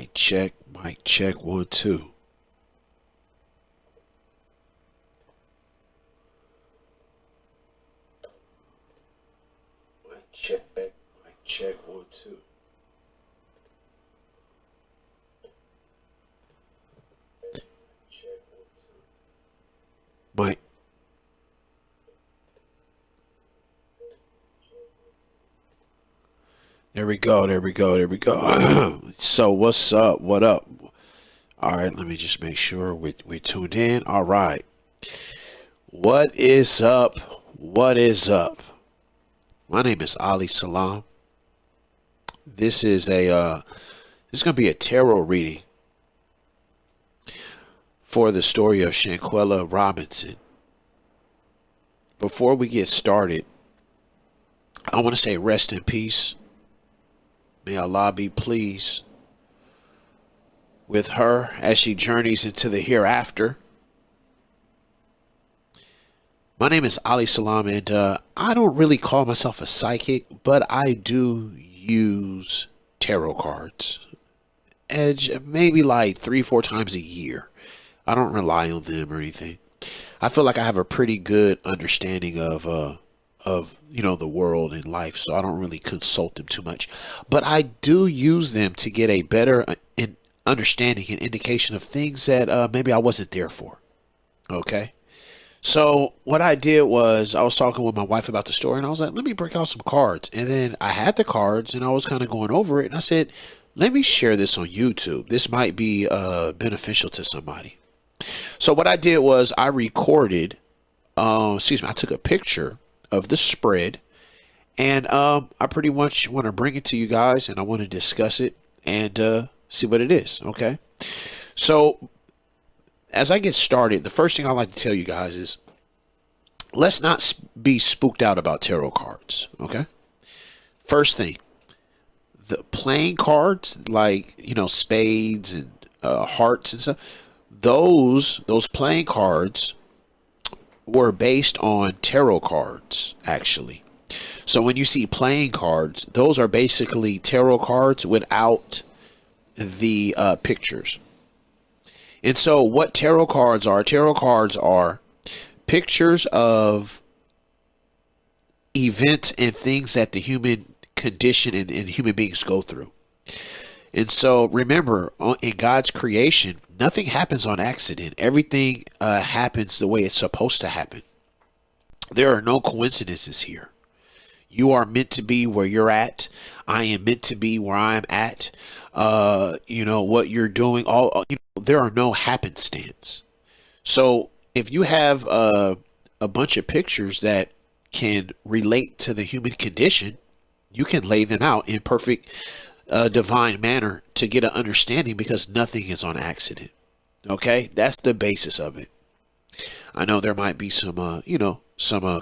Mic check, 1 2. Mic check, 1 2. Mic. There we go. So what's up? What up? All right, let me just make sure we tuned in. All right. What is up? What is up? My name is Ali Salaam. This is going to be a tarot reading for the story of Shanquella Robinson. Before we get started, I want to say rest in peace. May Allah be pleased with her as she journeys into the hereafter. My name is Ali Salaam, and I don't really call myself a psychic, but I do use tarot cards. Maybe like 3-4 times a year. I don't rely on them or anything. I feel like I have a pretty good understanding of the world and life, so I don't really consult them too much. But I do use them to get a better understanding and indication of things that maybe I wasn't there for. Okay? So what I did was I was talking with my wife about the story, and I was like, let me break out some cards. And then I had the cards, and I was kind of going over it, and I said, let me share this on YouTube. This might be beneficial to somebody. So what I did was I recorded, I took a picture of the spread, and I pretty much want to bring it to you guys, and I want to discuss it and see what it is. Okay, so as I get started, the first thing I like to tell you guys is let's not be spooked out about tarot cards. Okay, first thing, the playing cards like spades and hearts and stuff, those playing cards were based on tarot cards, actually. So when you see playing cards, those are basically tarot cards without the pictures. And so what tarot cards are pictures of events and things that the human condition and human beings go through. And so remember, in God's creation, nothing happens on accident. Everything happens the way it's supposed to happen. There are no coincidences here. You are meant to be where you're at. I am meant to be where I'm at. What you're doing. There are no happenstance. So if you have a bunch of pictures that can relate to the human condition, you can lay them out in perfect divine manner to get an understanding, because nothing is on accident. Okay, that's the basis of it. I know there might be some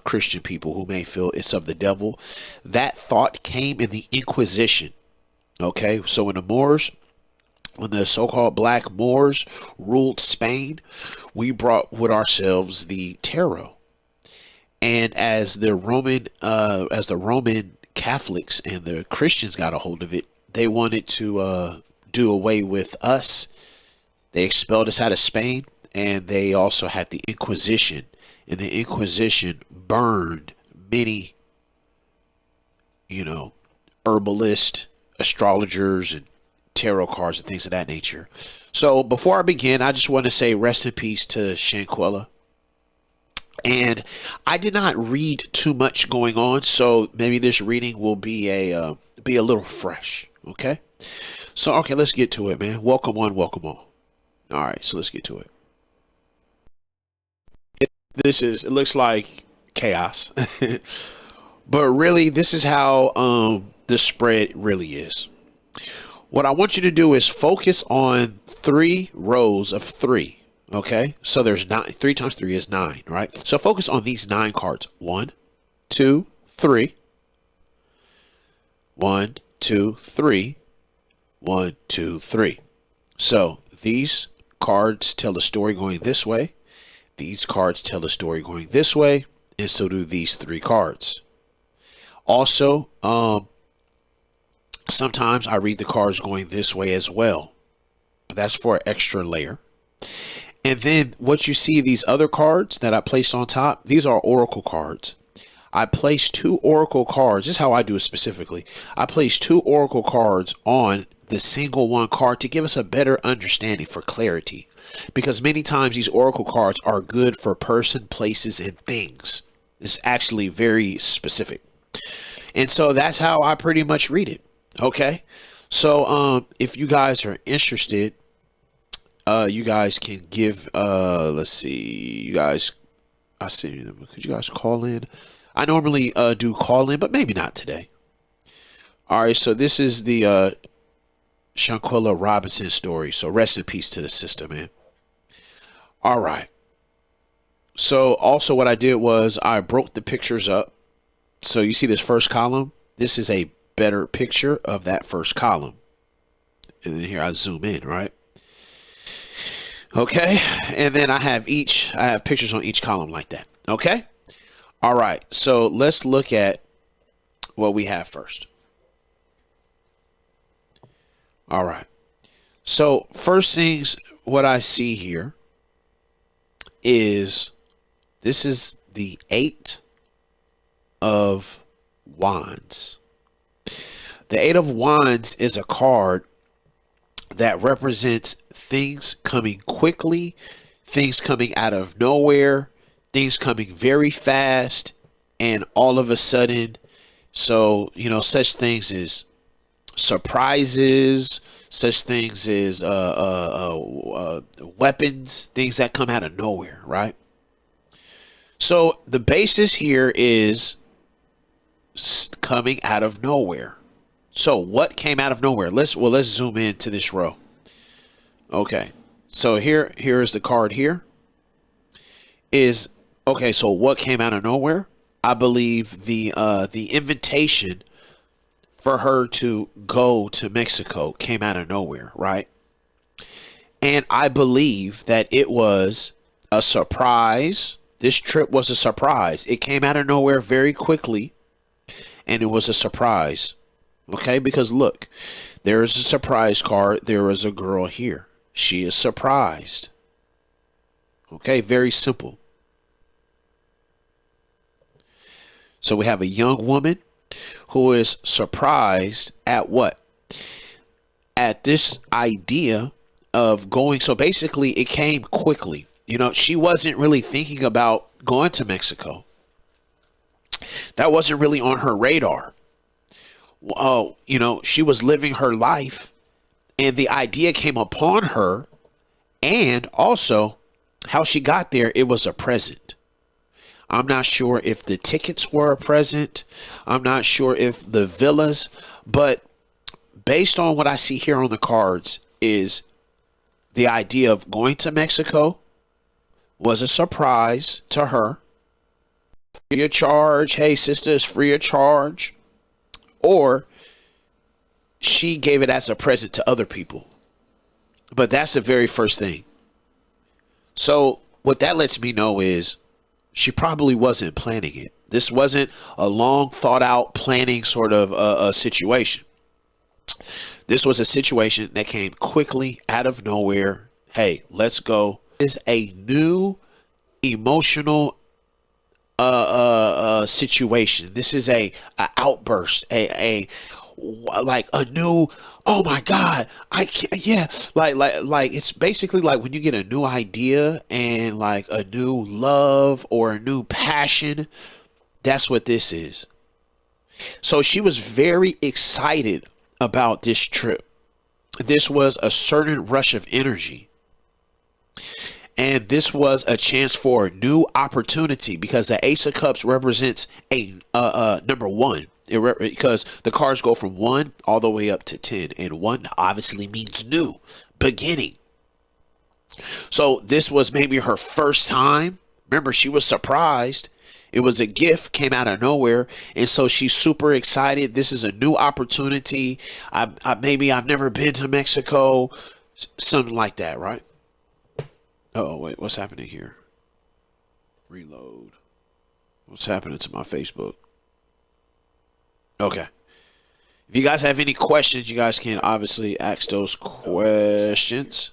Christian people who may feel it's of the devil. That thought came in the Inquisition. Okay, so when the so-called Black Moors ruled Spain, we brought with ourselves the tarot, and as the Roman Catholics and the Christians got a hold of it, they wanted to do away with us. They expelled us out of Spain, and they also had the Inquisition. And the Inquisition burned many, herbalists, astrologers, and tarot cards and things of that nature. So before I begin, I just want to say rest in peace to Shanquella. And I did not read too much going on, so maybe this reading will be a little fresh. Okay, so let's get to it, man. Welcome on, welcome on. All right, so let's get to it. It looks like chaos, but really, this is how the spread really is. What I want you to do is focus on 3 rows of 3. Okay, so there's 9. 3 times 3 is 9, right? So focus on these 9 cards. 1, 2, 3. 1, 2, 3. 1, 2, 3. So these cards tell a story going this way. These cards tell a story going this way, and so do these 3 cards. Also, sometimes I read the cards going this way as well. That's for an extra layer. And then what you see, these other cards that I placed on top, these are oracle cards. I placed 2 oracle cards. This is how I do it specifically. I placed 2 oracle cards on the single one card to give us a better understanding for clarity. Because many times these oracle cards are good for person, places, and things. It's actually very specific. And so that's how I pretty much read it. Okay. So if you guys are interested, you guys can give let's see, you guys, I see, could you guys call in? I normally do call in, but maybe not today. All right, so this is the Shanquella Robinson story. So rest in peace to the sister, man. All right. So also what I did was I broke the pictures up. So you see this first column? This is a better picture of that first column. And then here I zoom in, right? Okay. And then I have pictures on each column like that. Okay. All right. So let's look at what we have first. All right. So first things, what I see here is this is the 8 of Wands. The 8 of Wands is a card that represents things coming quickly, things coming out of nowhere, things coming very fast, and all of a sudden. So, you know, such things as surprises, such things as weapons, things that come out of nowhere, right? So the basis here is coming out of nowhere. So what came out of nowhere? Let's zoom into this row. Okay. So here is the card here. Is okay, so what came out of nowhere? I believe the invitation for her to go to Mexico came out of nowhere, right? And I believe that it was a surprise. This trip was a surprise. It came out of nowhere very quickly, and it was a surprise. Okay, because look, there is a surprise card. There is a girl here. She is surprised. Okay, very simple. So we have a young woman who is surprised at what? At this idea of going. So basically it came quickly. You know, she wasn't really thinking about going to Mexico. That wasn't really on her radar. Oh, you know, she was living her life and the idea came upon her, and also how she got there, it was a present. I'm not sure if the tickets were a present. I'm not sure if the villas, but based on what I see here on the cards is the idea of going to Mexico was a surprise to her. Free of charge. Hey, sister, it's free of charge. Or she gave it as a present to other people. But that's the very first thing. So what that lets me know is she probably wasn't planning it. This wasn't a long thought out planning sort of a situation. This was a situation that came quickly out of nowhere. Hey, let's go. It's a new emotional situation. This is a outburst, a like a new, oh my God, I can't, yeah, like it's basically like when you get a new idea and like a new love or a new passion. That's what this is. So she was very excited about this trip. This was a certain rush of energy. And this was a chance for a new opportunity because the Ace of Cups represents a number 1. Because the cards go from 1 all the way up to 10. And 1 obviously means new, beginning. So this was maybe her first time. Remember, she was surprised. It was a gift, came out of nowhere. And so she's super excited. This is a new opportunity. Maybe I've never been to Mexico. Something like that, right? Oh, wait, what's happening here? Reload. What's happening to my Facebook? Okay. If you guys have any questions, you guys can obviously ask those questions.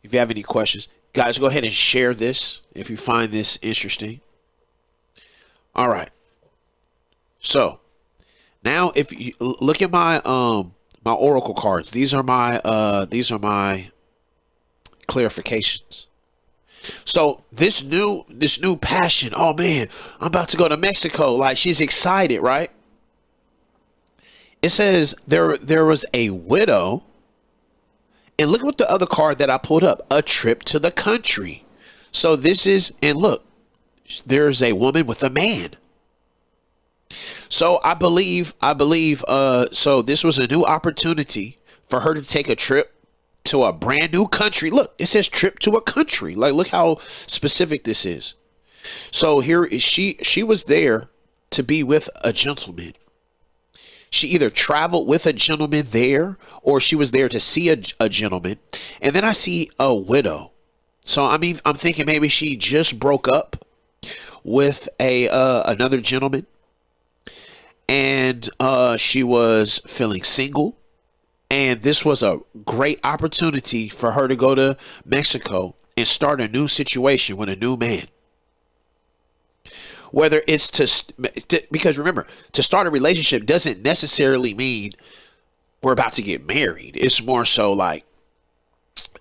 If you have any questions, guys, go ahead and share this if you find this interesting. All right. So now, if you look at my my oracle cards, these are my clarifications. So this new passion. Oh man, I'm about to go to Mexico. Like, she's excited, right? It says there was a widow, and look what the other card that I pulled up, a trip to the country. So this is, and look, there's a woman with a man. So I believe so this was a new opportunity for her to take a trip to a brand new country. Look, it says trip to a country. Like, look how specific this is. So here is she was there to be with a gentleman. She either traveled with a gentleman there, or she was there to see a gentleman. And then I see a widow. So I mean, I'm thinking maybe she just broke up with another gentleman, and she was feeling single, and this was a great opportunity for her to go to Mexico and start a new situation with a new man. Whether it's because remember, to start a relationship doesn't necessarily mean we're about to get married. It's more so like,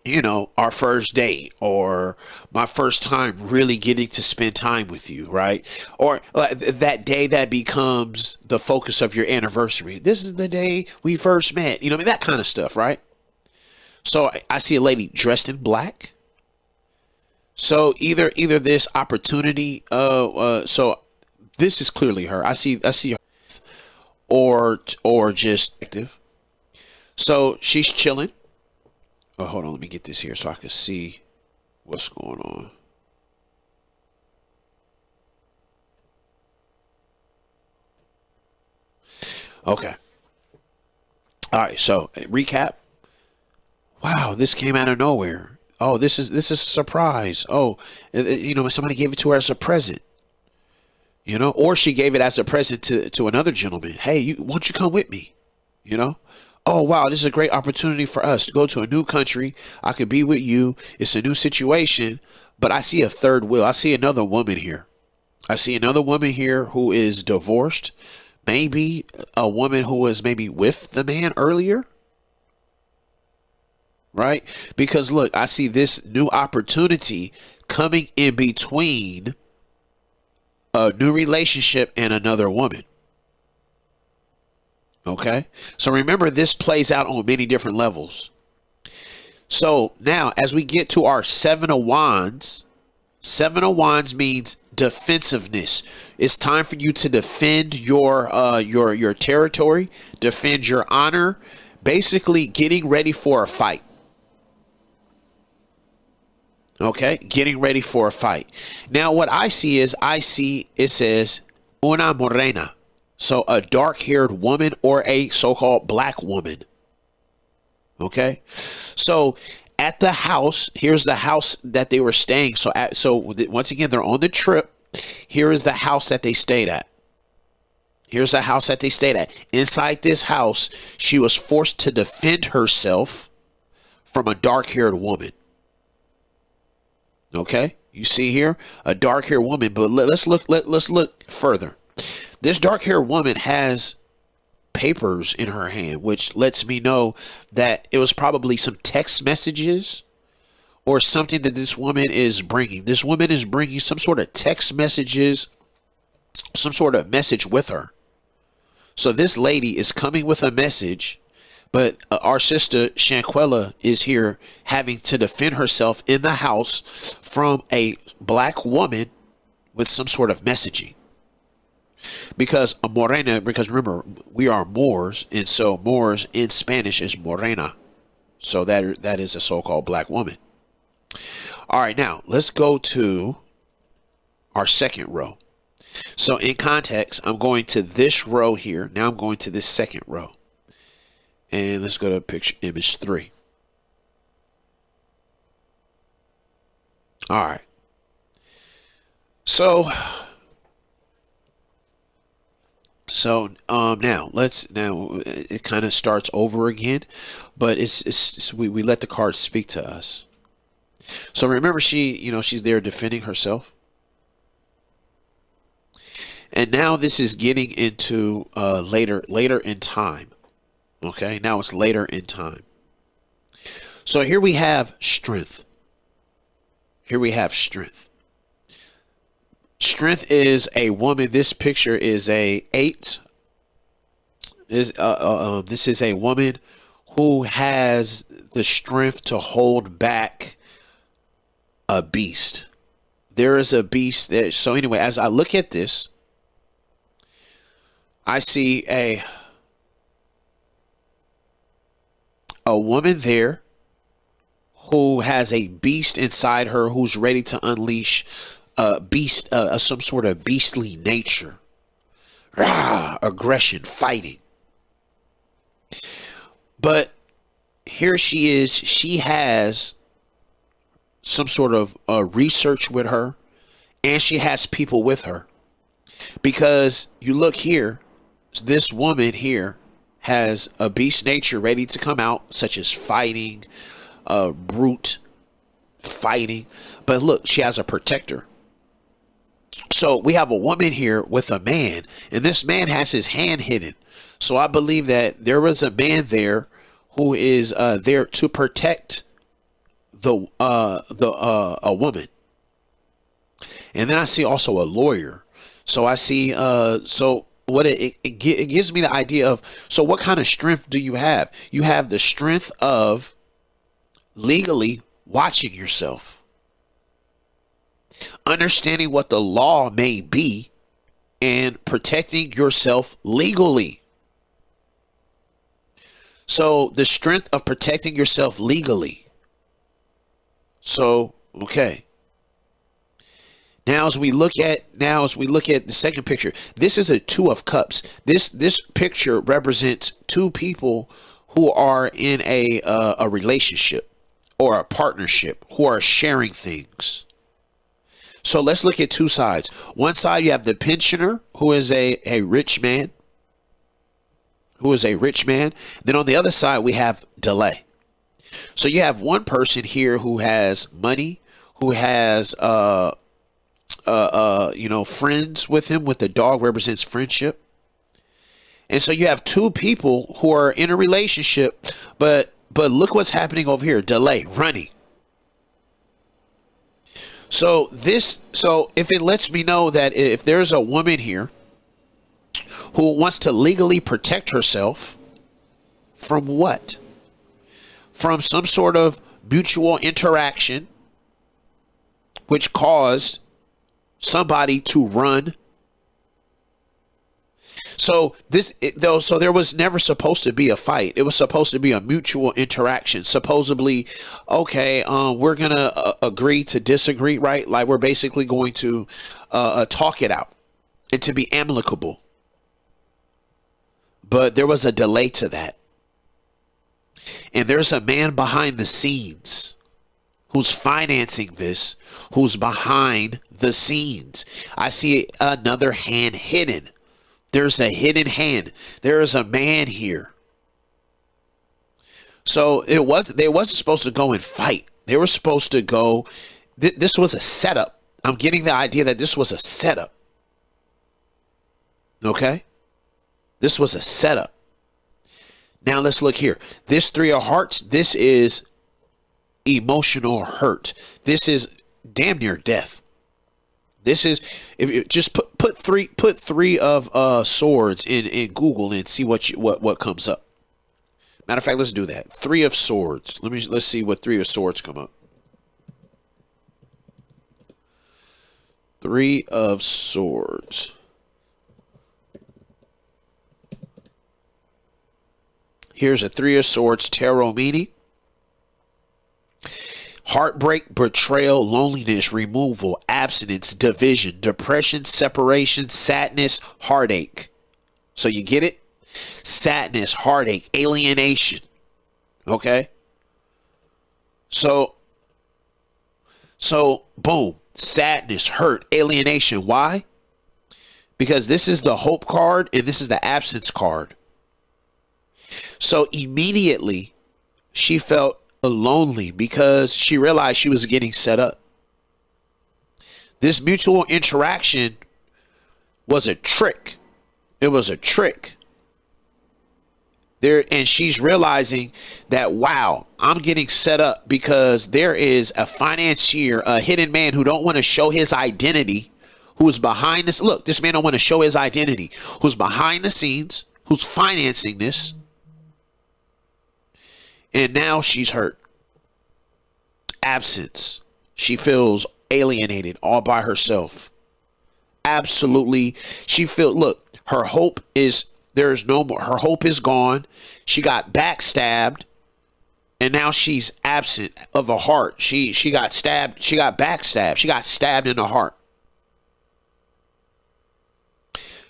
you know, our first date, or my first time really getting to spend time with you, right? Or that day that becomes the focus of your anniversary. This is the day we first met, you know, I mean, that kind of stuff, right? So I see a lady dressed in black. So either this opportunity, so this is clearly her. I see her, or just active. So she's chilling. Oh, hold on, let me get this here so I can see what's going on. Okay. All right. So recap. Wow, this came out of nowhere. Oh, this is a surprise. Oh, you know, somebody gave it to her as a present. You know, or she gave it as a present to another gentleman. Hey, won't you come with me? You know. Oh, wow, this is a great opportunity for us to go to a new country. I could be with you. It's a new situation. But I see a third wheel. I see another woman here. I see another woman here who is divorced. Maybe a woman who was maybe with the man earlier. Right? Because look, I see this new opportunity coming in between a new relationship and another woman. Okay? So remember, this plays out on many different levels. So now, as we get to our Seven of Wands means defensiveness. It's time for you to defend your territory, defend your honor, basically getting ready for a fight. Okay, getting ready for a fight. Now, what I see it says una morena. So a dark-haired woman, or a so-called black woman. Okay, so at the house, here's the house that they were staying. So once again, they're on the trip. Here is the house that they stayed at. Here's the house that they stayed at. Inside this house, she was forced to defend herself from a dark-haired woman. Okay, you see here a dark-haired woman, but let's look further. This dark-haired woman has papers in her hand, which lets me know that it was probably some text messages or something that this woman is bringing. This woman is bringing some sort of text messages, some sort of message with her. So this lady is coming with a message, but our sister Shanquella is here having to defend herself in the house from a black woman with some sort of messaging. Because a morena, because remember, we are Moors, and so Moors in Spanish is morena. So that is a so-called black woman. All right, now let's go to our second row. So in context, I'm going to this row here. Now I'm going to this second row. And let's go to picture image 3. All right. So now it kind of starts over again, but we let the cards speak to us. So remember, she's there defending herself. And now this is getting into later in time. Okay, now it's later in time. So here we have strength. Here we have strength. Strength is a woman. This picture is a 8. This is a woman who has the strength to hold back a beast. There is a beast there. So anyway, as I look at this, I see a woman there who has a beast inside her, who's ready to unleash some sort of beastly nature, aggression, fighting. But here she is. She has some sort of research with her, and she has people with her. Because you look here, this woman here has a beast nature ready to come out, such as fighting, brute fighting. But look, she has a protector. So we have a woman here with a man, and this man has his hand hidden. So I believe that there was a man there who is there to protect a woman. And then I see also a lawyer. So I see so what it gives me the idea of, so what kind of strength do you have? You have the strength of legally watching yourself, understanding what the law may be, and protecting yourself legally. So the strength of protecting yourself legally. So, okay. Now as we look at the second picture, this is a 2 of cups. This picture represents 2 people who are in a relationship or a partnership, who are sharing things. So let's look at 2 sides. One side, you have the pensioner, who is a rich man. Then on the other side, we have delay. So you have one person here who has money, who has friends with him, with the dog represents friendship. And so you have 2 people who are in a relationship, but look what's happening over here. Delay, running. So if it lets me know that if there's a woman here who wants to legally protect herself from what? From some sort of mutual interaction which caused somebody to run. So there was never supposed to be a fight. It was supposed to be a mutual interaction. Supposedly, okay, we're gonna agree to disagree, right? Like we're basically going to talk it out and to be amicable. But there was a delay to that. And there's a man behind the scenes who's financing this, who's behind the scenes. I see another hand hidden. There's a hidden hand. There is a man here. So they wasn't supposed to go and fight. They were supposed to go. This was a setup. I'm getting the idea that this was a setup. Okay? This was a setup. Now let's look here. This 3 of hearts, this is emotional hurt. This is damn near death. This is, if you just put three of swords in Google and see what comes up. Matter of fact, let's do that. 3 of swords. Let's see what 3 of swords come up. 3 of swords. Here's a 3 of swords tarot meaning. Heartbreak, betrayal, loneliness, removal, abstinence, division, depression, separation, sadness, heartache. So you get it? Sadness, heartache, alienation. Okay? So boom, sadness, hurt, alienation. Why? because this is the hope card and this is the absence card. So immediately she felt lonely because she realized she was getting set up. This mutual interaction was a trick. It was a trick. There, and she's realizing that, wow, I'm getting set up because there is a financier, a hidden man who don't want to show his identity, who's behind this. Look, this man don't want to show his identity, who's behind the scenes, who's financing this. And now she's hurt. Absence. She feels alienated all by herself. Absolutely. She feels, look, her hope is, there's no more. Her hope is gone. She got backstabbed. And now she's absent of a heart. She got stabbed. She got backstabbed. She got stabbed in the heart.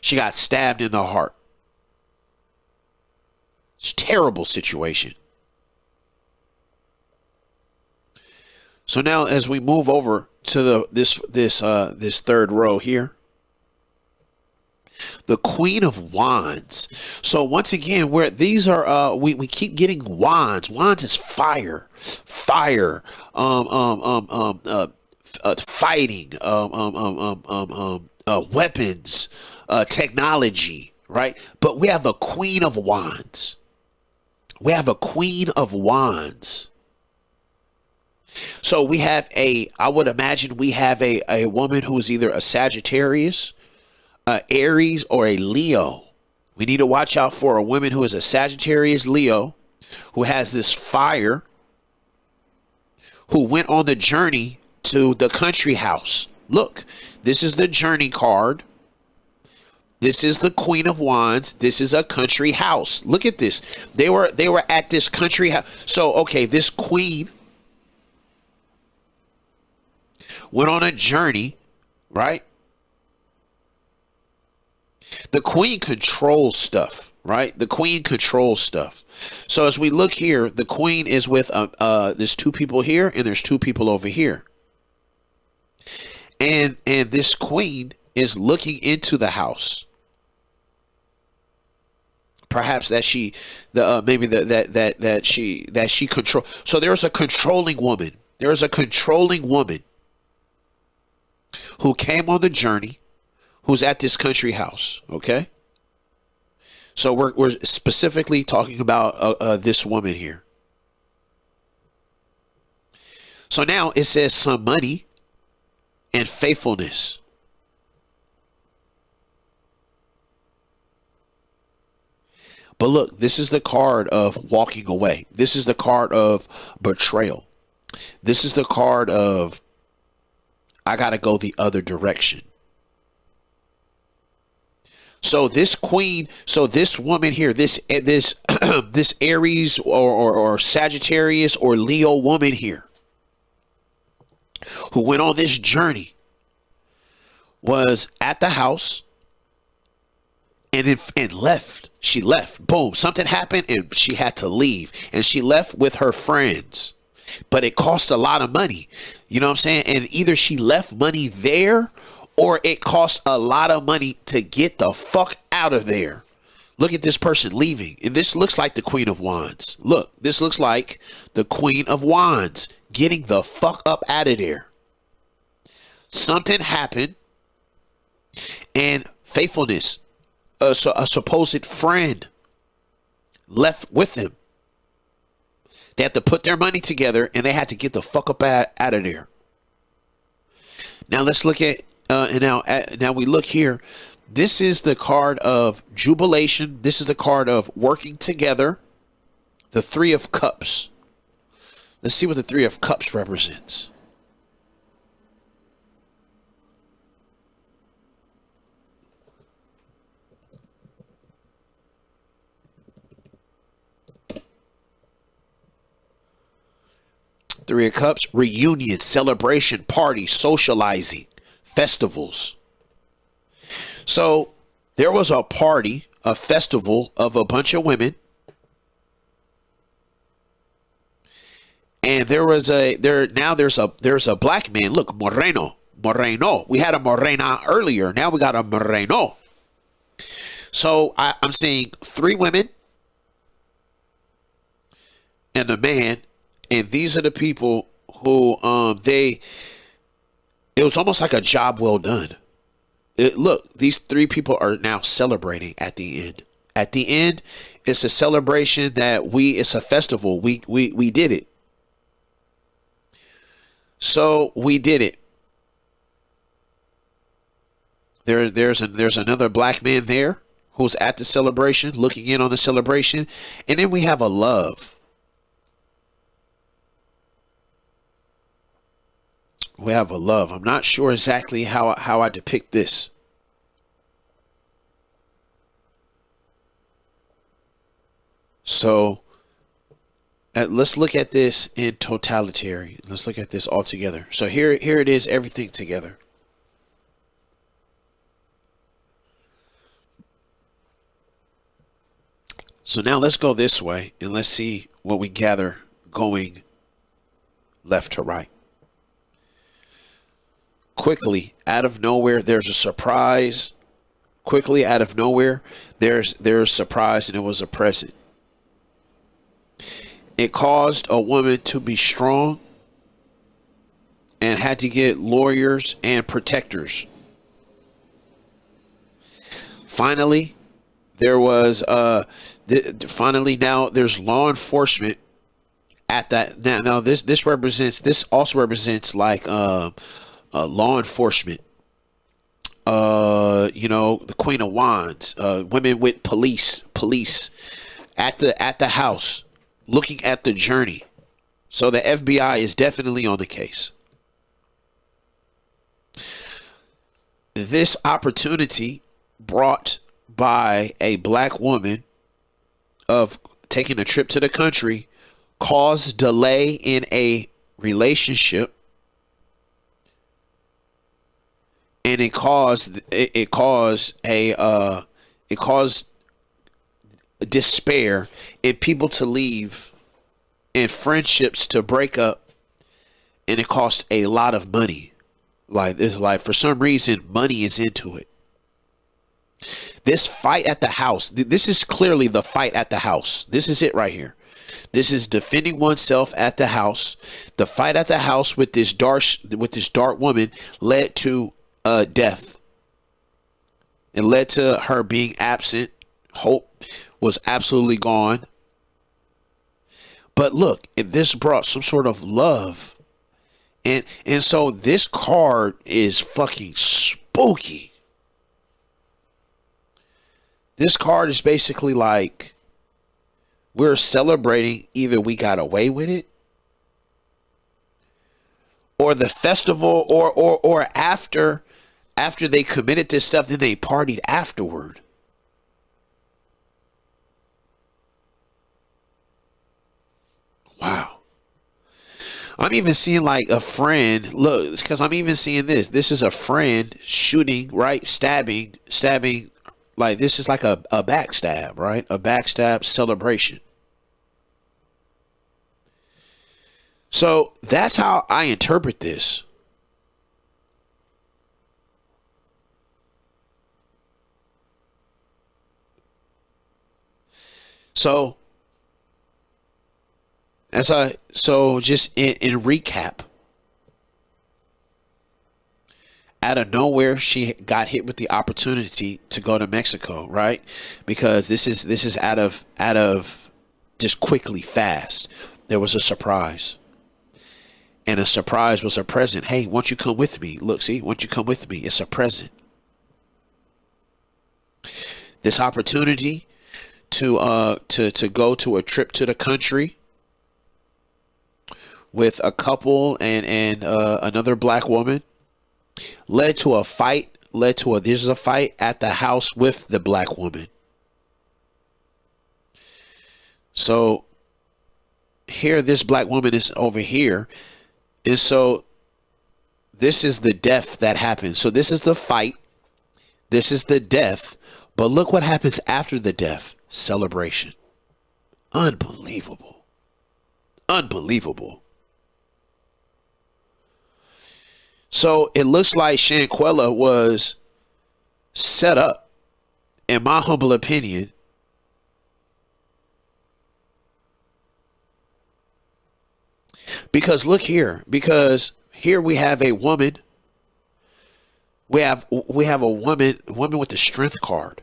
She got stabbed in the heart. It's a terrible situation. So now as we move over to this third row here, the Queen of Wands. So once again, where these are, we keep getting wands. Wands is fire, fighting, weapons, technology, right? But we have a Queen of Wands. We have a Queen of Wands. So we have I would imagine we have a woman who is either a Sagittarius, Aries, or a Leo. We need to watch out for a woman who is a Sagittarius, Leo, who has this fire, who went on the journey to the country house. Look, this is the journey card. This is the Queen of Wands. This is a country house. Look at this. They were at this country house. So, okay, this queen went on a journey, right? The queen controls stuff, right? The queen controls stuff. So as we look here, the queen is with there's two people here and there's two people over here. And this queen is looking into the house. Perhaps that she control. So there's a controlling woman. There's a controlling woman who came on the journey, who's at this country house. Okay. So we're specifically talking about this woman here. So now it says some money and faithfulness. But look, this is the card of walking away. This is the card of betrayal. This is the card of, I got to go the other direction. So this queen, so this woman here, this this Aries or Sagittarius or Leo woman here, who went on this journey, was at the house and left. She left. Boom. Something happened and she had to leave. And she left with her friends. But it cost a lot of money. You know what I'm saying? And either she left money there or it cost a lot of money to get the fuck out of there. Look at this person leaving. And this looks like the Queen of Wands. Look, this looks like the Queen of Wands getting the fuck up out of there. Something happened and faithfulness, a supposed friend, left with them. They had to put their money together and they had to get the fuck up out of there. Now let's look at, now we look here. This is the card of jubilation. This is the card of working together. The Three of Cups. Let's see what the Three of Cups represents. Three of Cups, reunion, celebration, party, socializing, festivals. So there was a party, a festival of a bunch of women. And there's a black man. Look, Moreno. We had a Morena earlier. Now we got a Moreno. So I'm seeing 3 women and a man, and these are the people who it was almost like a job well done. Look, these 3 people are now celebrating at the end. At the end, it's a celebration that it's a festival. We did it. So we did it. There's another black man there who's at the celebration, looking in on the celebration, and then we have a love. We have a love. I'm not sure exactly how I depict this. So let's look at this in totality. Let's look at this all together. So here it is, everything together. So now let's go this way and let's see what we gather going left to right. Quickly, out of nowhere, there's a surprise. Quickly, out of nowhere, there's a surprise, and it was a present. It caused a woman to be strong and had to get lawyers and protectors. Finally, there was finally now there's law enforcement at that. Now this also represents like law enforcement. The Queen of Wands, women with police at the house, looking at the journey. So the FBI is definitely on the case. This opportunity brought by a black woman of taking a trip to the country caused delay in a relationship, and it caused despair in people to leave and friendships to break up, and it cost a lot of money. Like for some reason money is into it. This fight at the house, this is clearly the fight at the house. This is it right here. This is defending oneself at the house. The fight at the house with this dark woman led to death. It led to her being absent. Hope was absolutely gone. But look, this brought some sort of love. And so this card is fucking spooky. This card is basically like we're celebrating either we got away with it, or the festival, or after they committed this stuff, then they partied afterward. Wow. I'm even seeing like a friend, look, because I'm even seeing this. This is a friend shooting, right? Stabbing. Like this is like a backstab, right? A backstab celebration. So that's how I interpret this. So just in recap, out of nowhere, she got hit with the opportunity to go to Mexico, right? Because this is out of just quickly, fast. There was a surprise. And a surprise was a present. Hey, won't you come with me? Look, see, won't you come with me? It's a present. This opportunity to go to a trip to the country with a couple and another black woman led to a fight. There's a fight at the house with the black woman. So here, this black woman is over here. And so this is the death that happened. So this is the fight. This is the death. But look what happens after the death. Celebration. Unbelievable. Unbelievable. So it looks like Shanquella was set up in my humble opinion, because look here, because here we have a woman. We have a woman with the strength card.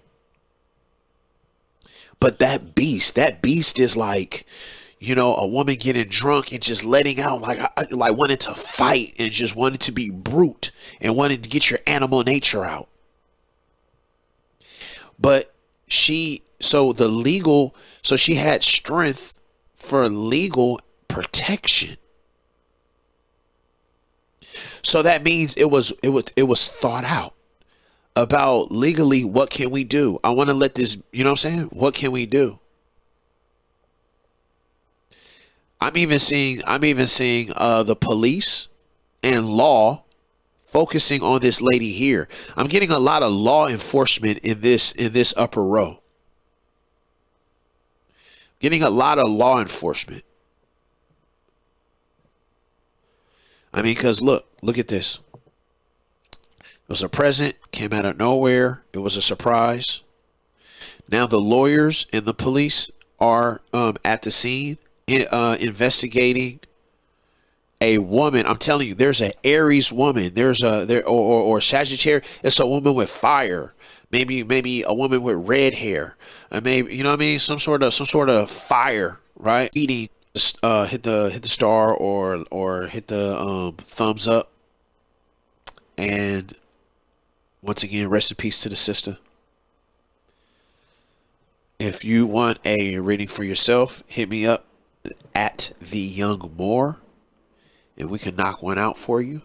But that beast is like, you know, a woman getting drunk and just letting out, like wanting to fight and just wanting to be brute and wanting to get your animal nature out. But she had strength for legal protection. So that means it was thought out about legally, what can we do? I want to let this, you know what I'm saying? What can we do? I'm even seeing the police and law focusing on this lady here. I'm getting a lot of law enforcement in this upper row. Getting a lot of law enforcement. I mean, because look at this. It was a present, came out of nowhere. It was a surprise. Now the lawyers and the police are at the scene investigating a woman. I'm telling you, there's an Aries woman. Or Sagittarius. It's a woman with fire. Maybe a woman with red hair. Maybe, you know what I mean? Some sort of fire, right? Eating. Hit the star or hit the thumbs up. And once again, rest in peace to the sister. If you want a reading for yourself, hit me up at the Young Moor, and we can knock one out for you.